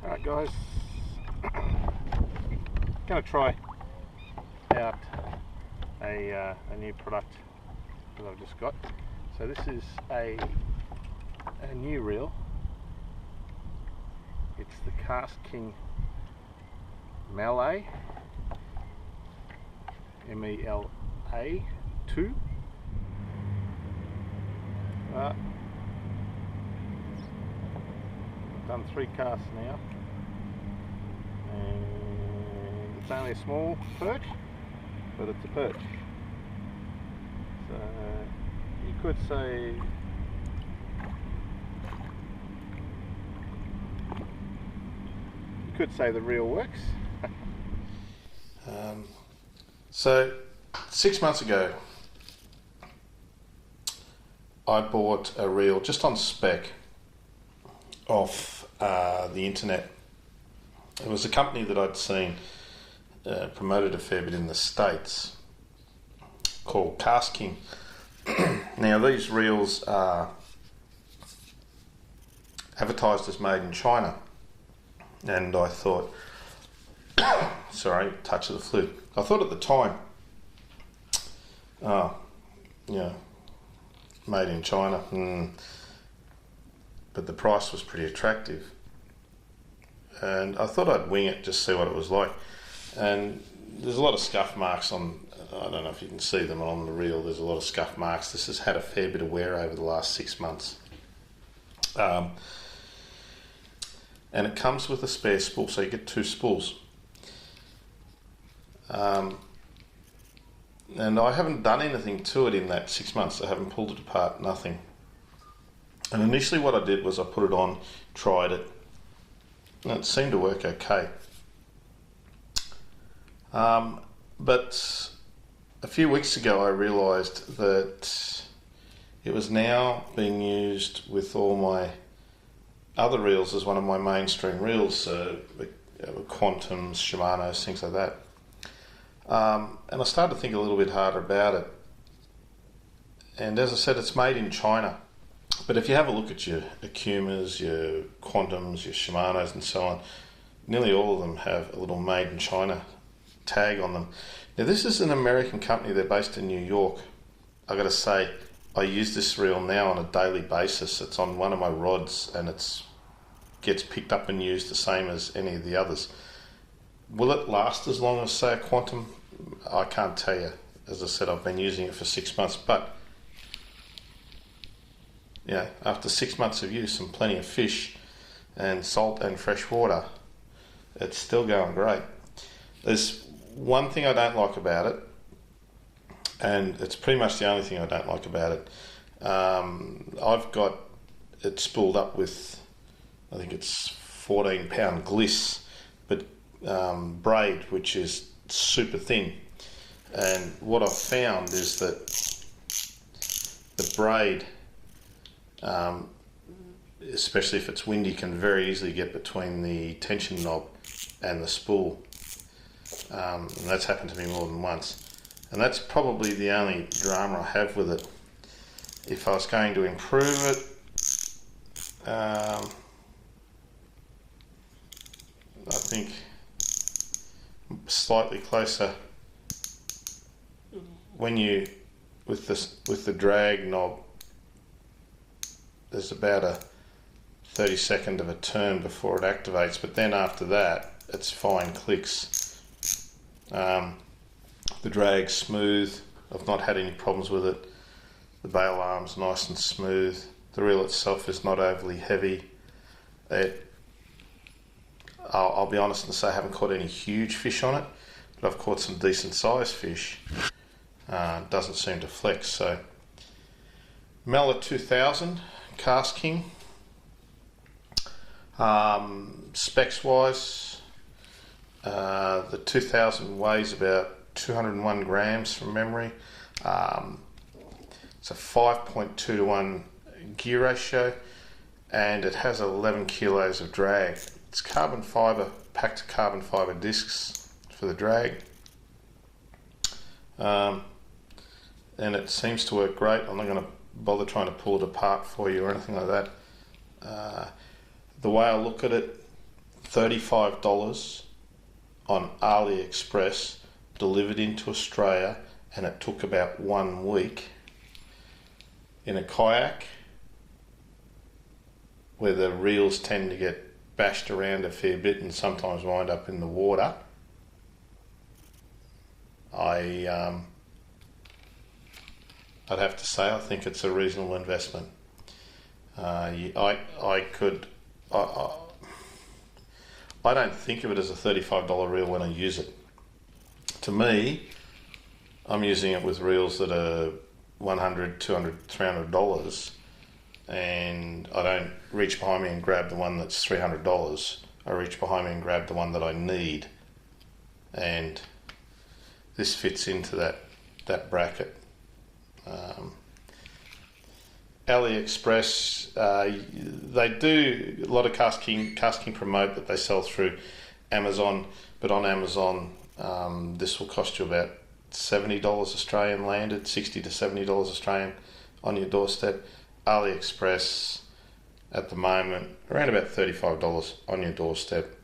Alright guys, going to try out a new product that I've just got. So this is a new reel. It's the KastKing Mela, M-E-L-A 2. I've done 3 casts now, and it's only a small perch, but it's a perch. So you could say the reel works. So 6 months ago I bought a reel just on spec off the internet. It was a company that I'd seen promoted a fair bit in the States called KastKing. Now these reels are advertised as made in China, and I thought, sorry, touch of the flu. I thought at the time, made in China, but the price was pretty attractive, and I thought I'd wing it, just see what it was like. And there's a lot of scuff marks on, I don't know if you can see them on the reel, there's a lot of scuff marks. This has had a fair bit of wear over the last 6 months. And it comes with a spare spool, so you get 2 spools. And I haven't done anything to it in that 6 months. I haven't pulled it apart, nothing. And initially what I did was I put it on, tried it, and it seemed to work okay. But a few weeks ago I realised that it was now being used with all my other reels as one of my mainstream reels, Quantums, Shimano's, things like that. And I started to think a little bit harder about it. And as I said, it's made in China. But if you have a look at your Akumas, your Quantums, your Shimano's and so on, nearly all of them have a little made in China tag on them. Now this is an American company, they're based in New York. I got to say, I use this reel now on a daily basis. It's on one of my rods and it gets picked up and used the same as any of the others. Will it last as long as, say, a Quantum? I can't tell you. As I said, I've been using it for 6 months, but yeah, after 6 months of use and plenty of fish and salt and fresh water, it's still going great. There's one thing I don't like about it, and it's pretty much the only thing I don't like about it. I've got it spooled up with, I think it's 14-pound gliss, but braid, which is super thin. And what I've found is that the braid, especially if it's windy, can very easily get between the tension knob and the spool. And that's happened to me more than once. And that's probably the only drama I have with it. If I was going to improve it, I think slightly closer when you with the drag knob, there's about a 32nd of a turn before it activates, but then after that it's fine clicks. The drag's smooth. I've not had any problems with it. The bail arm's nice and smooth. The reel itself is not overly heavy. I'll be honest and say I haven't caught any huge fish on it, but I've caught some decent sized fish. Doesn't seem to flex. So Mela 2000 KastKing. Specs wise, the 2000 weighs about 201 grams from memory. It's a 5.2 to 1 gear ratio, and it has 11 kilos of drag. It's carbon fibre, packed carbon fibre discs for the drag, and it seems to work great. I'm not going to bother trying to pull it apart for you or anything like that. The way I look at it, $35 on Aliexpress, delivered into Australia, and it took about 1 week in a kayak where the reels tend to get bashed around a fair bit and sometimes wind up in the water. I'd have to say I think it's a reasonable investment. I don't think of it as a $35 reel when I use it. To me, I'm using it with reels that are $100, $200, $300, and I don't reach behind me and grab the one that's $300. I reach behind me and grab the one that I need, and this fits into that bracket. Aliexpress, they do a lot of KastKing promote that they sell through Amazon, but on Amazon this will cost you about $70 Australian landed, $60 to $70 Australian on your doorstep. Aliexpress at the moment around about $35 on your doorstep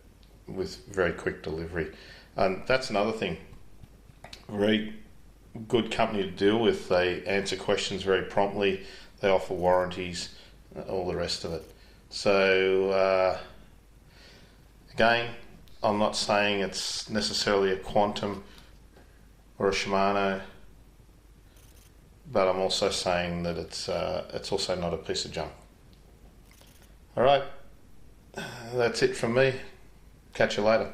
with very quick delivery. And that's another thing, very good company to deal with. They answer questions very promptly, they offer warranties, all the rest of it. So again, I'm not saying it's necessarily a Quantum or a Shimano, but I'm also saying that it's also not a piece of junk. Alright, that's it from me. Catch you later.